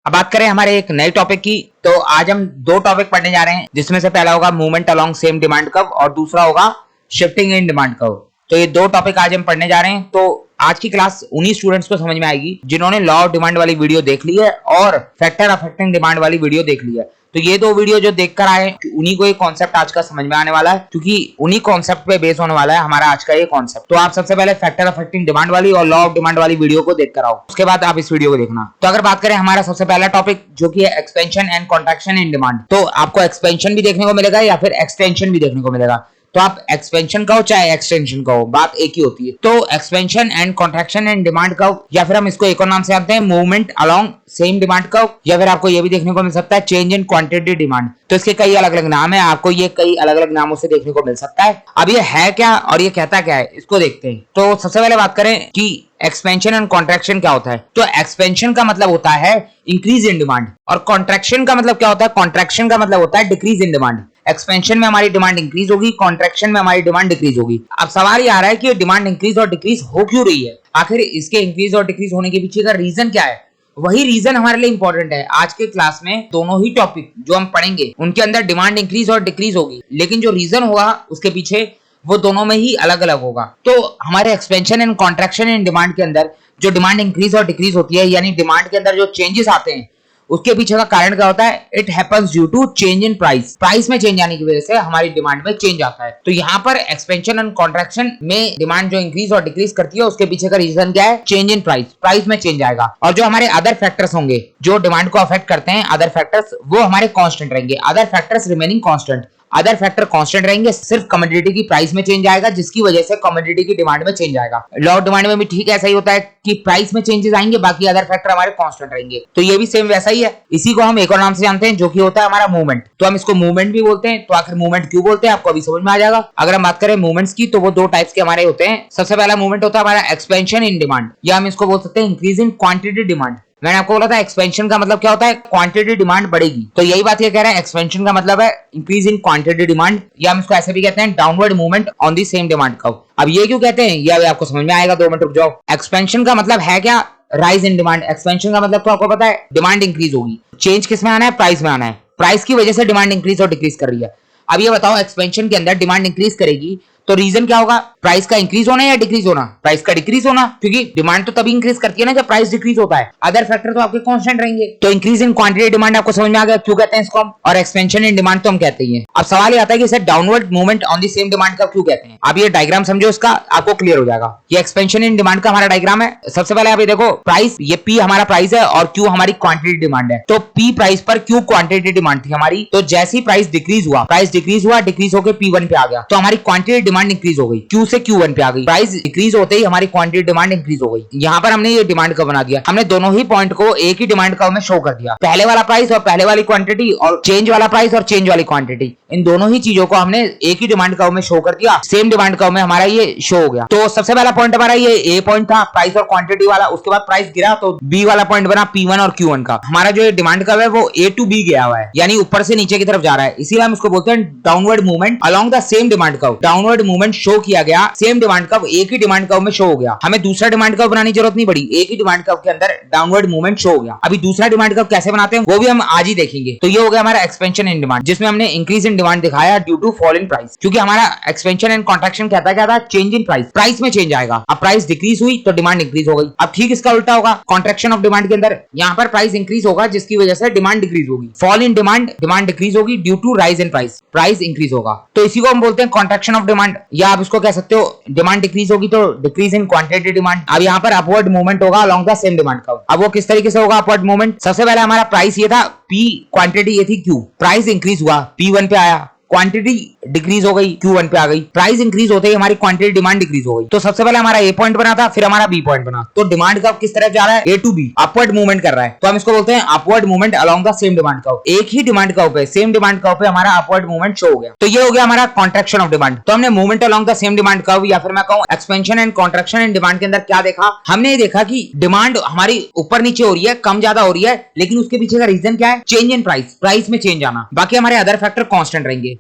अब बात करें हमारे एक नए टॉपिक की, तो आज हम दो टॉपिक पढ़ने जा रहे हैं, जिसमें से पहला होगा movement along same demand curve और दूसरा होगा शिफ्टिंग इन डिमांड कर्व। तो ये दो टॉपिक आज हम पढ़ने जा रहे हैं। तो आज की क्लास उन्हीं स्टूडेंट्स को समझ में आएगी जिन्होंने लॉ ऑफ डिमांड वाली वीडियो देख ली है और फैक्टर अफेक्टिंग डिमांड वाली वीडियो देख ली है। तो ये दो वीडियो जो देखकर आए उन्हीं को ये कॉन्सेप्ट आज का समझ में आने वाला है, क्योंकि उन्हीं कॉन्सेप्ट पे बेस होने वाला है हमारा आज का ये कॉन्सेप्ट। तो आप सबसे पहले फैक्टर अफेक्टिंग डिमांड वाली और लॉ ऑफ डिमांड वाली वीडियो को देखकर आओ, उसके बाद आप इस वीडियो को देखना। तो अगर बात करें हमारा सबसे पहला टॉपिक जो कि है expansion and contraction in demand, तो आपको एक्सपेंशन भी देखने को मिलेगा या फिर एक्सटेंशन भी देखने को मिलेगा। तो आप एक्सपेंशन कहो चाहे एक्सटेंशन कहो, बात एक ही होती है। तो expansion and contraction and demand curve, या फिर हम इसको एक और नाम से जानते हैं movement along same demand curve, या फिर आपको ये भी देखने को मिल सकता है चेंज इन क्वांटिटी डिमांड। तो इसके कई अलग अलग नाम है, आपको ये कई अलग अलग नामों से देखने को मिल सकता है। अब ये है क्या और ये कहता क्या है, इसको देखते हैं। तो सबसे पहले बात करें कि एक्सपेंशन एंड कॉन्ट्रैक्शन क्या होता है। तो एक्सपेंशन का मतलब होता है इंक्रीज इन डिमांड, और कॉन्ट्रैक्शन का मतलब क्या होता है, कॉन्ट्रैक्शन का मतलब होता है डिक्रीज इन डिमांड। एक्सपेंशन में हमारी डिमांड इंक्रीज होगी, कॉन्ट्रैक्शन में हमारी डिमांड डिक्रीज होगी। अब सवाल ये आ रहा है कि डिमांड इंक्रीज और डिक्रीज हो क्यों रही है, आखिर इसके इंक्रीज और डिक्रीज होने के पीछे का रीजन क्या है। वही रीजन हमारे लिए इंपॉर्टेंट है। आज के क्लास में दोनों ही टॉपिक जो हम पढ़ेंगे उनके अंदर डिमांड इंक्रीज और डिक्रीज होगी, लेकिन जो रीजन होगा उसके पीछे वो दोनों में ही अलग अलग होगा। तो हमारे expansion and contraction in demand के अंदर जो डिमांड इंक्रीज और डिक्रीज होती है, यानी डिमांड के अंदर जो चेंजेस आते हैं, उसके पीछे का कारण क्या होता है, it happens due to change in price. Price में चेंज आने की वजह से हमारी डिमांड में चेंज आता है। तो यहाँ पर एक्सपेंशन एंड कॉन्ट्रैक्शन में डिमांड जो इंक्रीज और डिक्रीज करती है उसके पीछे का रीजन क्या है, चेंज इन प्राइस। प्राइस में चेंज आएगा, और जो हमारे अदर फैक्टर्स होंगे जो डिमांड को अफेक्ट करते हैं, अदर फैक्टर्स, वो हमारे कांस्टेंट रहेंगे। Other factors remaining constant, other factor constant रहेंगे, सिर्फ कमोडिटी की प्राइस में चेंज आएगा, जिसकी वजह से कमोडिटी की डिमांड में चेंज आएगा। लॉ ऑफ डिमांड में भी ठीक ऐसा ही होता है कि प्राइस में चेंजेस आएंगे, बाकी अदर फैक्टर हमारे कांस्टेंट रहेंगे। तो ये भी सेम वैसा ही है। इसी को हम एक और नाम से जानते हैं जो कि होता है हमारा मूवमेंट। तो हम इसको मूवमेंट भी बोलते हैं। तो आखिर मूवमेंट क्यों बोलते हैं आपको अभी समझ में आ जाएगा। अगर हम बात करें मूवमेंट्स की, तो वो दो टाइप्स के हमारे होते हैं। सबसे पहला मूवमेंट होता है हमारा एक्सपेंशन इन डिमांड, या हम इसको बोल सकते हैं इंक्रीज इन क्वांटिटी डिमांड। मैंने आपको बोला था एक्सपेंशन का मतलब क्या होता है, क्वांटिटी डिमांड बढ़ेगी। तो यही बात ये कह रहे हैं, एक्सपेंशन का मतलब है इंक्रीज इन क्वांटिटी डिमांड, या हम इसको ऐसे भी कहते हैं downward movement on the same demand curve. अब ये क्यों कहते हैं ये अभी आपको समझ में आएगा, 2 मिनट रुक जाओ। एक्सपेंशन का मतलब है क्या, राइज इन डिमांड। एक्सपेंशन का मतलब तो आपको पता है डिमांड इंक्रीज होगी। चेंज किस में आना है, प्राइस में आना है। प्राइस की वजह से डिमांड इंक्रीज और डिक्रीज कर रही है। अब ये बताओ एक्सपेंशन के अंदर डिमांड इंक्रीज करेगी तो रीजन क्या होगा, प्राइस का इंक्रीज होना या डिक्रीज होना, प्राइस का डिक्रीज होना, क्योंकि डिमांड तो तभी इंक्रीज करती है ना जब प्राइस डिक्रीज होता है। अदर फैक्टर तो आपके कांस्टेंट रहेंगे। तो इंक्रीज इन क्वांटिटी डिमांड आपको समझ में आ गया क्यों कहते हैं इसको हम, और एक्सपेंशन इन डिमांड तो हम कहते ही हैं। अब सवाल ये आता है कि इसे downward movement on the same demand का क्यों कहते हैं। अब ये डायग्राम समझो, इसका आपको क्लियर हो जाएगा। ये एक्सपेंशन इन डिमांड का हमारा डायग्राम है। सबसे पहले आप ये देखो, प्राइस, ये पी हमारा प्राइस है और क्यू हमारी क्वांटिटी डिमांड है। तो पी प्राइस पर क्यू क्वांटिटी डिमांड थी हमारी। तो जैसी प्राइस डिक्रीज हुआ, डिक्रीज होकर P1 पे आ गया, तो हमारी क्वांटिटी डिमांड इंक्रीज हो गई, Q से Q1 पे आ गई। प्राइस डिक्रीज होते ही हमारी क्वांटिटी डिमांड इंक्रीज हो गई। यहाँ पर हमने ये डिमांड कर्व बना दिया। हमने दोनों ही पॉइंट को एक ही डिमांड कर्व में शो कर दिया, पहले वाला प्राइस और पहले वाली क्वांटिटी, और चेंज वाला प्राइस और चेंज वाली क्वांटिटी। इन दोनों ही चीजों को हमने एक ही डिमांड कर्व में शो कर दिया। सेम डिमांड कर्व में हमारा ये शो हो गया। तो सबसे पहला पॉइंट हमारा ये ए पॉइंट था, प्राइस और क्वांटिटी वाला। उसके बाद प्राइस गिरा तो बी वाला पॉइंट बना P1 और Q1 का। हमारा जो डिमांड कर्व है वो A to B गया हुआ है, यानी ऊपर से नीचे की तरफ जा रहा है। इसीलिए हम इसको बोलते हैं downward movement along the same demand curve. Downward movement show किया गया, सेम डिमांड कर्व एक ही डिमांड कर्व में शो हो गया। हमें दूसरा डिमांड कर्व बनाने की जरूरत नहीं पड़ी, एक ही डिमांड कर्व के अंदर डाउनवर्ड मूवमेंट शो हो गया। अभी दूसरा डिमांड कर्व कैसे बनाते हैं वो भी हम आज ही देखेंगे। तो ये हो गया हमारा एक्सपेंशन इन डिमांड, जिसमें हमने इंक्रीज इन डिमांड दिखाया due to fall in price. क्योंकि हमारा एक्सपेंशन एंड कॉन्ट्रैक्शन कहता क्या था, चेंज इन प्राइस। प्राइस में चेंज आएगा। अब प्राइस डिक्रीज हुई तो डिमांड इंक्रीज हो गई। अब ठीक इसका उल्टा होगा, कॉन्ट्रैक्शन ऑफ डिमांड के अंदर यहाँ पर प्राइस इंक्रीज होगा जिसकी वजह से डिमांड डिक्रीज होगी। Fall in demand, demand decrease होगी due to rise in price, price increase होगा। तो इसी को हम बोलते हैं कॉन्ट्रैक्शन ऑफ डिमांड, या आप इसको कह सकते हो डिमांड डिक्रीज होगी तो डिक्रीज इन क्वांटिटी डिमांड। अब यहाँ पर अपवर्ड मूवमेंट होगा along the same demand curve. अब वो किस तरीके से होगा अपवर्ड मूवमेंट, सबसे पहले हमारा प्राइस ये था P, क्वांटिटी ये थी Q। प्राइस इंक्रीज हुआ, P1 पे आया, क्वांटिटी डिक्रीज हो गई, Q1 पे आ गई। प्राइस इंक्रीज होते ही हमारी क्वांटिटी डिमांड डिक्रीज हो गई। तो सबसे पहले हमारा A पॉइंट बना था, फिर हमारा B पॉइंट बना। तो डिमांड कर्व किस तरफ जा रहा है, A to B, upward movement कर रहा है। तो हम इसको बोलते हैं upward movement along the same demand curve. एक ही डिमांड कर्व पे, सेम डिमांड कर्व पे हमारा अपवर्ड मूवमेंट शो हो गया। तो ये हो गया हमारा कॉन्ट्रैक्शन ऑफ डिमांड। तो हमने movement along the same demand curve, या फिर मैं कहूं expansion and contraction in demand के अंदर क्या देखा, हमने ये देखा कि डिमांड हमारी ऊपर नीचे हो रही है, कम ज्यादा हो रही है, लेकिन उसके पीछे का रीजन क्या है, चेंज इन प्राइस, प्राइस में चेंज आना। बाकी हमारे अदर फैक्टर कांस्टेंट रहेंगे।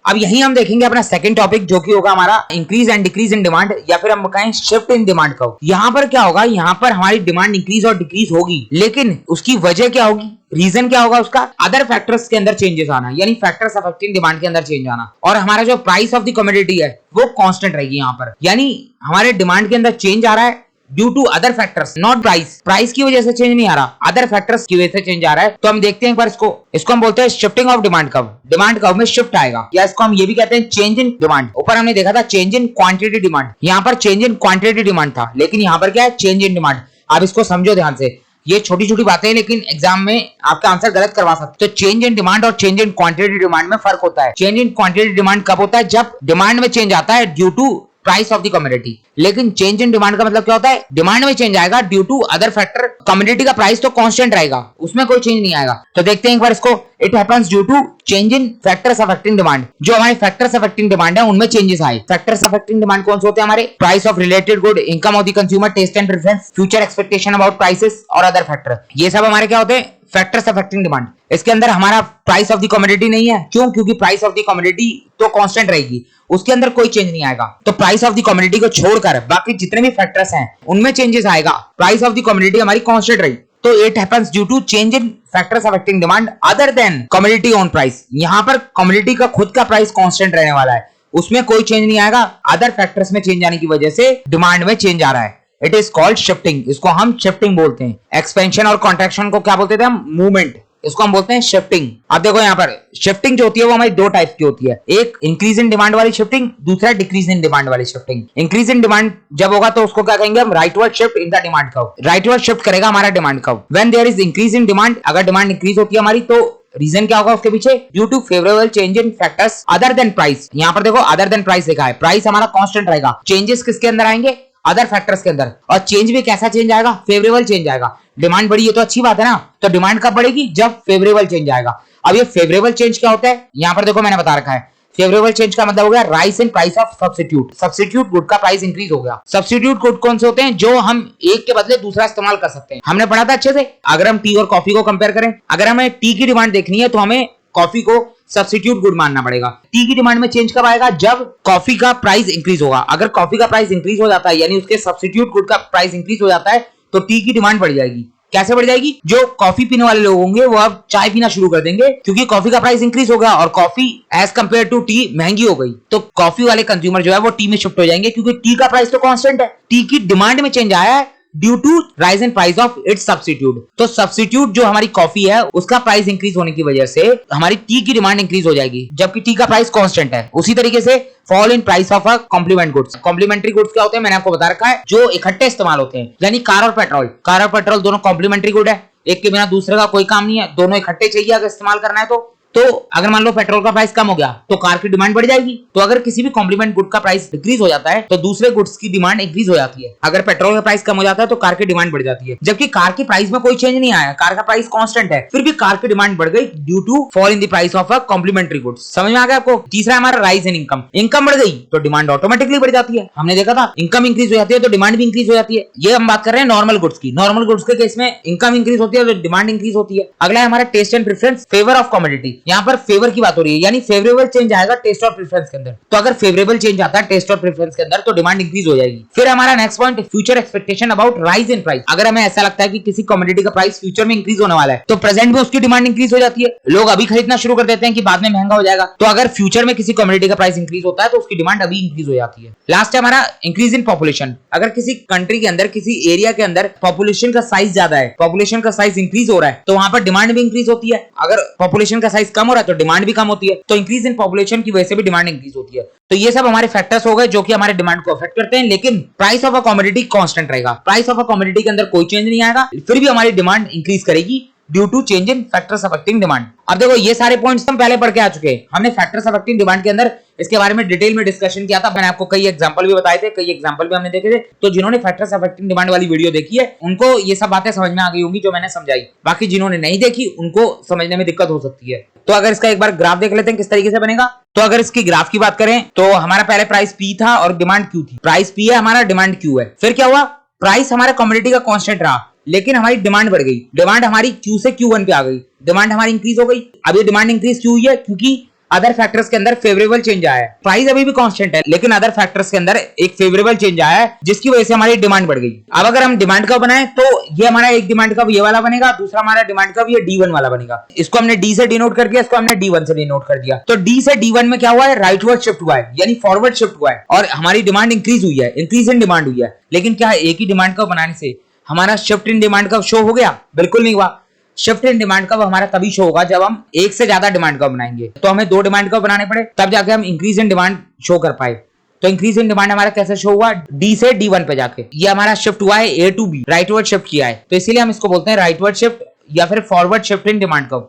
अब यही हम देखेंगे अपना सेकंड टॉपिक जो कि होगा हमारा increase and decrease in demand, या फिर हम कहें शिफ्ट इन डिमांड कर्व। यहाँ पर क्या होगा, यहाँ पर हमारी डिमांड इंक्रीज और डिक्रीज होगी, लेकिन उसकी वजह क्या होगी, रीजन क्या होगा उसका, अदर फैक्टर्स के अंदर चेंजेस आना, यानी फैक्टर्स अफेक्टिंग डिमांड के अंदर चेंज आना, और हमारा जो प्राइस ऑफ द कमोडिटी है वो कांस्टेंट रहेगी यहाँ पर। यानी हमारे डिमांड के अंदर चेंज आ रहा है due to other factors, not price. Price की वजह से चेंज नहीं आ रहा, अदर फैक्टर्स की वजह से चेंज आ रहा है। तो हम देखते हैं एक बार इसको हम बोलते हैं shifting of demand curve. Demand curve में शिफ्ट आएगा, या इसको हम ये भी कहते हैं चेंज इन डिमांड। ऊपर हमने देखा था चेंज इन क्वांटिटी डिमांड, यहाँ पर चेंज इन क्वांटिटी डिमांड था, लेकिन यहाँ पर क्या है, चेंज इन डिमांड। आप इसको समझो ध्यान से, ये छोटी छोटी बातें हैं लेकिन एग्जाम में आपका आंसर गलत करवा सकते। तो चेंज इन डिमांड और चेंज इन क्वांटिटी डिमांड में फर्क होता है। चेंज इन क्वांटिटी डिमांड कब होता है, जब डिमांड में चेंज आता है due to price of the commodity. लेकिन चेंज इन डिमांड का मतलब क्या होता है, डिमांड में चेंज आएगा due to other factor, commodity का प्राइस तो कांस्टेंट रहेगा, उसमें कोई चेंज नहीं आएगा। तो देखते हैं एक बार इसको, it happens due to change in factors affecting demand. जो हमारे फैक्टर्स अफेक्टिंग डिमांड है उनमें चेंजेस आए। फैक्टर्स अफेक्टिंग डिमांड कौन से होते हैं हमारे, price of related good, income of the consumer, taste and preference, future expectation about prices और अदर फैक्टर। ये सब हमारे क्या होते हैं, फैक्टर्स अफेक्टिंग डिमांड। इसके अंदर हमारा प्राइस ऑफ द कमोडिटी नहीं है, क्यों, क्योंकि प्राइस ऑफ द कमोडिटी तो कांस्टेंट रहेगी, उसके अंदर कोई चेंज नहीं आएगा। तो प्राइस ऑफ द कमोडिटी को छोड़कर बाकी जितने भी फैक्टर्स हैं उनमें चेंजेस आएगा, प्राइस ऑफ द कमोडिटी हमारी कांस्टेंट रही। तो it happens due to change in factors affecting demand other than commodity on price. यहाँ पर कमोडिटी का खुद का प्राइस कांस्टेंट रहने वाला है, उसमें कोई चेंज नहीं आएगा, अदर फैक्टर्स में चेंज आने की वजह से डिमांड में चेंज आ रहा है। इट इज कॉल्ड शिफ्टिंग, इसको हम शिफ्टिंग बोलते हैं। एक्सपेंशन और कॉन्ट्रैक्शन को क्या बोलते थे हम, मूवमेंट, इसको हम बोलते हैं शिफ्टिंग। अब देखो यहाँ पर शिफ्टिंग जो होती है वो हमारी दो टाइप की होती है, एक इंक्रीज इन डिमांड वाली शिफ्टिंग, दूसरा डिक्रीज इन डिमांड वाली शिफ्टिंग। इंक्रीज इन डिमांड जब होगा तो उसको क्या कहेंगे हम, rightward shift in the demand curve. Rightward shift करेगा हमारा demand curve when there is increase in demand. अगर डिमांड इंक्रीज होती है हमारी तो रीजन क्या होगा उसके पीछे, due to favourable change in factors other than price. यहाँ पर देखो अदर देन प्राइस लिखा है, प्राइस हमारा कांस्टेंट रहेगा, चेंजेस किसके अंदर आएंगे, अदर फैक्टर्स के अंदर। और चेंज भी कैसा चेंज आएगा, फेवरेबल चेंज आएगा। डिमांड बढ़ी है तो अच्छी बात है ना, तो डिमांड कब बढ़ेगी, जब फेवरेबल चेंज आएगा। अब ये फेवरेबल चेंज क्या होता है, यहाँ पर देखो मैंने बता रखा है, फेवरेबल चेंज का मतलब हो गया rise in price of substitute. Substitute good का प्राइस इंक्रीज हो गया। सब्स्टिट्यूट गुड कौन से होते हैं, जो हम एक के बदले दूसरा इस्तेमाल कर सकते हैं। हमने पढ़ा था अच्छे से, अगर हम टी और कॉफी को कंपेयर करें, अगर हमें टी की डिमांड देखनी है तो हमें कॉफी को सब्स्टिट्यूट गुड मानना पड़ेगा। टी की डिमांड में चेंज कब आएगा, जब कॉफी का प्राइस इंक्रीज होगा। अगर कॉफी का प्राइस इंक्रीज हो जाता है, यानी उसके सब्स्टिट्यूट गुड का प्राइस इंक्रीज हो जाता है, तो टी की डिमांड बढ़ जाएगी। कैसे बढ़ जाएगी, जो कॉफी पीने वाले लोग होंगे वो अब चाय पीना शुरू कर देंगे, क्योंकि कॉफी का प्राइस इंक्रीज हो गया और coffee as compare to tea महंगी हो गई। तो कॉफी वाले कंज्यूमर जो है वो टी में शिफ्ट हो जाएंगे, क्योंकि टी का प्राइस तो कांस्टेंट है। टी की डिमांड में चेंज आया है due to rise in price of its substitute. तो सब्स्टिट्यूट जो हमारी कॉफी है उसका प्राइस इंक्रीज होने की वजह से हमारी टी की डिमांड इंक्रीज हो जाएगी, जबकि टी का प्राइस कांस्टेंट है। उसी तरीके से fall in price of a complement goods. Complementary goods क्या होते हैं, मैंने आपको बता रखा है, जो इकट्ठे इस्तेमाल होते हैं, यानी कार और पेट्रोल। कार और पेट्रोल दोनों कॉम्प्लीमेंट्री गुड है, एक के बिना दूसरे का कोई काम नहीं है, दोनों इकट्ठे चाहिए अगर इस्तेमाल करना है तो अगर मान लो पेट्रोल का प्राइस कम हो गया तो कार की डिमांड बढ़ जाएगी। तो अगर किसी भी कॉम्प्लीमेंट गुड का प्राइस डिक्रीज हो जाता है तो दूसरे गुड्स की डिमांड इंक्रीज हो जाती है। अगर पेट्रोल का प्राइस कम हो जाता है तो कार की डिमांड बढ़ जाती है, जबकि कार की प्राइस में कोई चेंज नहीं आया, कार का प्राइस कांस्टेंट है, फिर भी कार की डिमांड बढ़ गई due to fall in the price of a complementary goods. समझ में आ गया आपको। तीसरा हमारा राइज इन इनकम। इनकम बढ़ गई तो डिमांड ऑटोमेटिकली बढ़ जाती है। हमने देखा था इनकम इंक्रीज हो जाती है तो डिमांड भी इंक्रीज हो जाती है। ये हम बात कर रहे हैं नॉर्मल गुड्स की। नॉर्मल गुड्स के केस में इनकम इंक्रीज होती है तो डिमांड इंक्रीज होती है। अगला है हमारा taste and preference, favour of commodity. यहाँ पर फेवर की बात हो रही है, यानी फेवरेबल चेंज आएगा टेस्ट और प्रेफरेंस के अंदर। तो अगर फेवरेबल चेंज आता है टेस्ट और प्रेफरेंस के अंदर तो डिमांड इंक्रीज हो जाएगी। फिर हमारा next point, future expectation about rise in price. अगर हमें ऐसा लगता है कि किसी कमोडिटी का प्राइस फ्यूचर में इंक्रीज होने वाला है तो प्रेजेंट में उसकी डिमांड इंक्रीज हो जाती है। लोग अभी खरीदना शुरू कर देते हैं कि बाद में महंगा हो जाएगा। तो अगर फ्यूचर में किसी कमोडिटी का प्राइस इंक्रीज होता है तो उसकी डिमांड अभी इंक्रीज हो जाती है। लास्ट है हमारा इंक्रीज इन पॉपुलेशन। अगर किसी कंट्री के अंदर, किसी एरिया के अंदर पॉपुलेशन का साइज ज्यादा है, पॉपुलेशन का साइज इंक्रीज हो रहा है, तो वहां पर डिमांड भी इंक्रीज होती है। अगर पॉपुलेशन का साइज कम हो रहा है तो डिमांड भी कम होती है। तो इंक्रीज इन पॉपुलेशन की वजह से भी डिमांड इंक्रीज होती है। तो ये सब हमारे फैक्टर्स हो गए जो कि हमारे डिमांड को अफेक्ट करते हैं, लेकिन price of a commodity constant रहेगा। प्राइस ऑफ अ कमोडिटी के अंदर कोई चेंज नहीं आएगा, फिर भी हमारी डिमांड इंक्रीज करेगी due to change in factors affecting demand. अब देखो ये सारे पॉइंट्स हम पहले पढ़ के आ चुके हैं। हमने फैक्टर्स अफेक्टिंग डिमांड के अंदर इसके बारे में डिटेल में डिस्कशन किया था। मैंने आपको कई एग्जांपल भी बताए थे, कई एग्जांपल भी हमने देखे थे। तो जिन्होंने फैक्टर्स अफेक्टिंग डिमांड वाली वीडियो देखी है उनको ये सब बातें समझ में आ गई होंगी जो मैंने समझाई। बाकी जिन्होंने नहीं देखी उनको समझने में दिक्कत हो सकती है। तो अगर इसका एक बार ग्राफ देख लेते हैं किस तरीके से बनेगा। तो अगर इसकी ग्राफ की बात करें तो हमारा पहले प्राइस P था और डिमांड Q थी। प्राइस P है, हमारा डिमांड Q है। फिर क्या हुआ, प्राइस हमारा कमोडिटी का कांस्टेंट रहा, लेकिन हमारी डिमांड बढ़ गई। डिमांड हमारी Q से Q1 पे आ गई, डिमांड हमारी इंक्रीज हो गई। अब ये डिमांड इंक्रीज क्यों हुई है, क्योंकि अदर फैक्टर्स के अंदर फेवरेबल चेंज आया है। प्राइस अभी भी कांस्टेंट है, लेकिन अदर फैक्टर्स के अंदर एक फेवरेबल चेंज आया है, जिसकी वजह से हमारी डिमांड बढ़ गई। अब अगर हम डिमांड कर्व बनाएं तो ये हमारा एक डिमांड कर्व ये वाला बनेगा, दूसरा हमारा डिमांड कर्व ये D1 वाला बनेगा। इसको हमने D से डिनोट कर दिया, इसको हमने D1 से डिनोट कर दिया। तो D से D1 में क्या हुआ है, राइटवर्ड शिफ्ट हुआ है, यानी फॉरवर्ड शिफ्ट हुआ है और हमारी डिमांड इंक्रीज हुई है, इंक्रीज इन डिमांड हुई है। लेकिन क्या एक ही डिमांड कर्व बनाने से हमारा shift in demand curve show हो गया? बिल्कुल नहीं हुआ। शिफ्ट इन डिमांड कर्व हमारा तभी शो होगा जब हम एक से ज्यादा डिमांड कर्व बनाएंगे। तो हमें दो डिमांड कर्व बनाने पड़े, तब जाके हम इंक्रीज इन डिमांड शो कर पाए। तो इंक्रीज इन डिमांड हमारा कैसे शो हुआ, D से D1 पे जाके। ये हमारा शिफ्ट हुआ है A to B, rightward shift किया है, तो इसीलिए हम इसको बोलते हैं राइटवर्ड शिफ्ट या फिर forward shift in demand curve.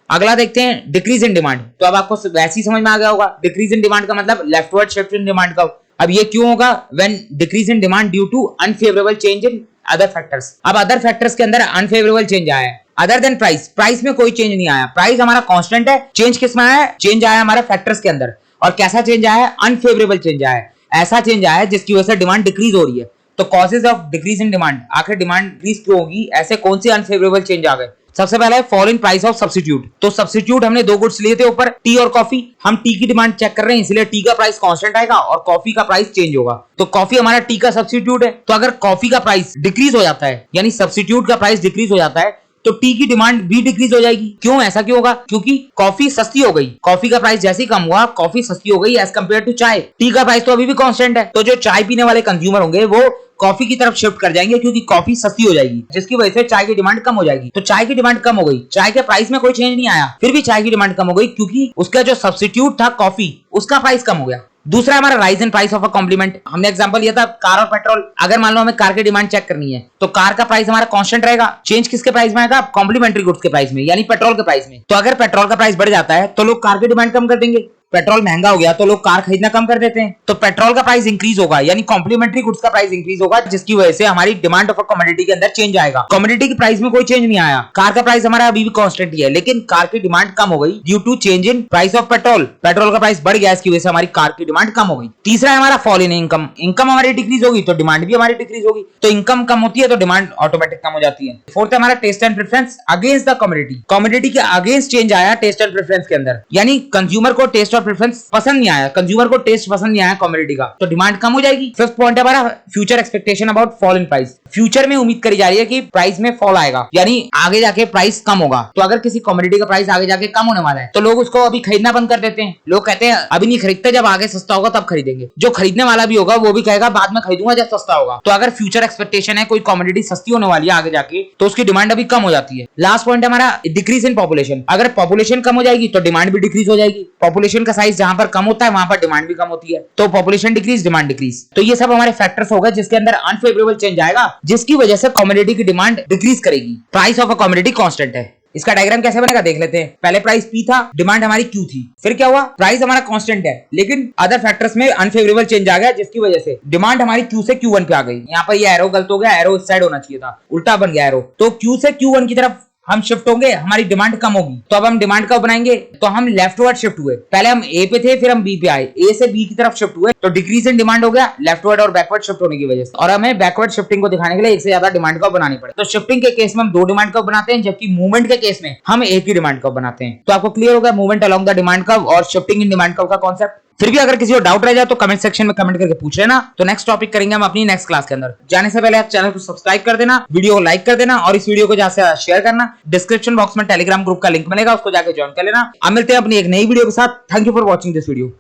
अगला देखते हैं डिक्रीज इन डिमांड। तो अब आपको वैसे ही समझ में आ गया होगा, डिक्रीज इन डिमांड का मतलब leftward shift in demand curve. अब ये क्यों होगा, when decrease in demand due to unfavourable change in other factors. अब अदर फैक्टर्स के अंदर अनफेवरेबल चेंज आया है अदर देन प्राइस। प्राइस में कोई चेंज नहीं आया, प्राइस हमारा कांस्टेंट है। चेंज किस में आया है, चेंज आया हमारा फैक्टर्स के अंदर। और कैसा चेंज आया है, अनफेवरेबल चेंज आया है, ऐसा चेंज आया है जिसकी वजह से डिमांड डिक्रीज हो रही है। तो causes of decrease in demand, आखिर डिमांड डिक्रीज क्यों होगी, ऐसे कौन से अनफेवरेबल चेंज आ गए। सबसे पहला है fall in price of substitute. तो सब्स्टिट्यूट हमने दो गुड्स लिए थे ऊपर, टी और कॉफी। हम टी की डिमांड चेक कर रहे हैं, इसलिए टी का प्राइस कांस्टेंट आएगा और कॉफी का प्राइस चेंज होगा। तो कॉफी हमारा टी का सब्स्टिट्यूट है, तो अगर कॉफी का प्राइस डिक्रीज हो जाता है, यानी सब्स्टिट्यूट का प्राइस डिक्रीज हो जाता है, तो टी की डिमांड भी डिक्रीज हो जाएगी। क्यों, ऐसा क्यों होगा, क्योंकि कॉफी सस्ती हो गई। कॉफी का प्राइस जैसे ही कम हुआ, कॉफी सस्ती हो गई एज कंपेयर टू चाय। टी का प्राइस तो अभी भी कांस्टेंट है, तो जो चाय पीने वाले कंज्यूमर होंगे वो कॉफी की तरफ शिफ्ट कर जाएंगे, क्योंकि कॉफी सस्ती हो जाएगी, जिसकी वजह से चाय की डिमांड कम हो जाएगी। तो चाय की डिमांड कम हो गई, चाय के प्राइस में कोई चेंज नहीं आया, फिर भी चाय की डिमांड कम हो गई, क्योंकि उसका जो सब्स्टिट्यूट था कॉफी, उसका प्राइस कम हो गया। दूसरा हमारा rise in price of a complement. हमने एग्जांपल लिया था कार और पेट्रोल। अगर मान लो हमें कार की डिमांड चेक करनी है, तो कार का प्राइस हमारा कांस्टेंट रहेगा, चेंज किसके प्राइस में आएगा, कॉम्प्लीमेंट्री गुड्स के प्राइस में, यानी पेट्रोल के प्राइस में। तो अगर पेट्रोल का प्राइस बढ़ जाता है तो लोग कार की डिमांड कम कर देंगे। पेट्रोल महंगा हो गया तो लोग कार खरीदना कम कर देते हैं, तो पेट्रोल का प्राइस इंक्रीज होगा, यानी कॉम्प्लीमेंट्री गुड्स का प्राइस इंक्रीज होगा, जिसकी वजह से हमारी डिमांड ऑफ अ कमोडिटी के अंदर चेंज आएगा। कमोडिटी की प्राइस में कोई चेंज नहीं आया, कार का प्राइस हमारा अभी भी कांस्टेंट ही है, लेकिन कार की डिमांड कम हो गई due to change in price of petrol. Petrol का प्राइस बढ़ गया, इसकी वजह से हमारी कार की डिमांड कम हो गई। तीसरा है हमारा फॉल इन इनकम। इनकम हमारी डिक्रीज होगी तो डिमांड भी हमारी डिक्रीज होगी, तो इनकम कम होती है तो डिमांड ऑटोमेटिक कम हो जाती है। फोर्थ है हमारा taste and preference against the commodity. Commodity के अगेंस्ट चेंज आया टेस्ट एंड प्रेफरेंस के अंदर, यानी कंज्यूमर को टेस्ट और प्रेफरेंस पसंद नहीं आया, कंज्यूमर को टेस्ट पसंद नहीं आया कमोडिटी का, तो डिमांड कम हो जाएगी। फिफ्थ पॉइंट है हमारा future expectation about fall in price. Future में उम्मीद करी जा रही है कि प्राइस में फॉल आएगा, यानी आगे जाके प्राइस कम होगा। तो अगर किसी कमोडिटी का प्राइस आगे जाके कम होने वाला है, तो लोग उसको अभी खरीदना बंद कर देते हैं। लोग कहते हैं अभी नहीं खरीदते, जब आगे सस्ता होगा तब खरीदेंगे। जो खरीदने वाला भी होगा वो भी कहेगा बाद में खरीदूंगा जब सस्ता होगा। तो अगर फ्यूचर एक्सपेक्टेशन है कोई कमोडिटी सस्ती होने वाली है आगे जाके, तो उसकी डिमांड अभी कम हो जाती है। लास्ट पॉइंट है हमारा डिक्रीज इन पॉपुलेशन। अगर पॉपुलेशन कम हो जाएगी तो डिमांड भी डिक्रीज हो जाएगी। पॉपुलेशन का साइज जहां पर कम होता है वहां पर डिमांड भी कम होती है, तो पॉपुलेशन डिक्रीज, डिमांड डिक्रीज। तो ये सब हमारे फैक्टर्स हो गए जिसके अंदर अनफेवरेबल चेंज आएगा, जिसकी वजह से कमोडिटी की डिमांड डिक्रीज करेगी। Price of a commodity constant है। इसका डायग्राम कैसे बनेगा देख लेते हैं। पहले प्राइस P था, डिमांड हमारी Q थी, फिर क्या हुआ, प्राइस हमारा कांस्टेंट है, लेकिन अदर फैक्टर्स में अनफेवरेबल चेंज आ गया, जिसकी वजह से डिमांड हमारी Q से Q1 पे आ गई। यहाँ पर ये एरो गलत हो गया, एरो इस साइड होना चाहिए था, उल्टा बन गया एरो। तो Q से Q1 की तरफ हम शिफ्ट होंगे, हमारी डिमांड कम होगी। तो अब हम डिमांड कब बनाएंगे, तो हम लेफ्टवर्ड शिफ्ट हुए। पहले हम A पे थे, फिर हम B पे आए, A से B की तरफ शिफ्ट हुए, तो डिक्रीज इन डिमांड हो गया लेफ्टवर्ड और बैकवर्ड शिफ्ट होने की वजह से। और हमें बैकवर्ड शिफ्टिंग को दिखाने के लिए एक से ज्यादा डिमांड कब बनानी पड़े। तो शिफ्टिंग के केस में हम दो डिमांड कब बनाते हैं, जबकि मूवमेंट के केस में हम एक ही डिमांड कब बनाते हैं। तो आपको क्लियर होगा movement along the demand curve और शिफ्टिंग इन डिमांड कर्व का कॉन्सेप्ट। फिर भी अगर किसी को डाउट रह जाए तो कमेंट सेक्शन में कमेंट करके पूछ लेना। तो नेक्स्ट टॉपिक करेंगे हम अपनी नेक्स्ट क्लास के अंदर। जाने से पहले आप चैनल को सब्सक्राइब कर देना, वीडियो को लाइक कर देना और इस वीडियो को ज्यादा से शेयर करना। डिस्क्रिप्शन बॉक्स में टेलीग्राम ग्रुप का लिंक मिलेगा, उसको जाकर ज्वाइन कर लेना। अब मिलते हैं अपनी एक नई वीडियो के साथ। Thank you for watching this video.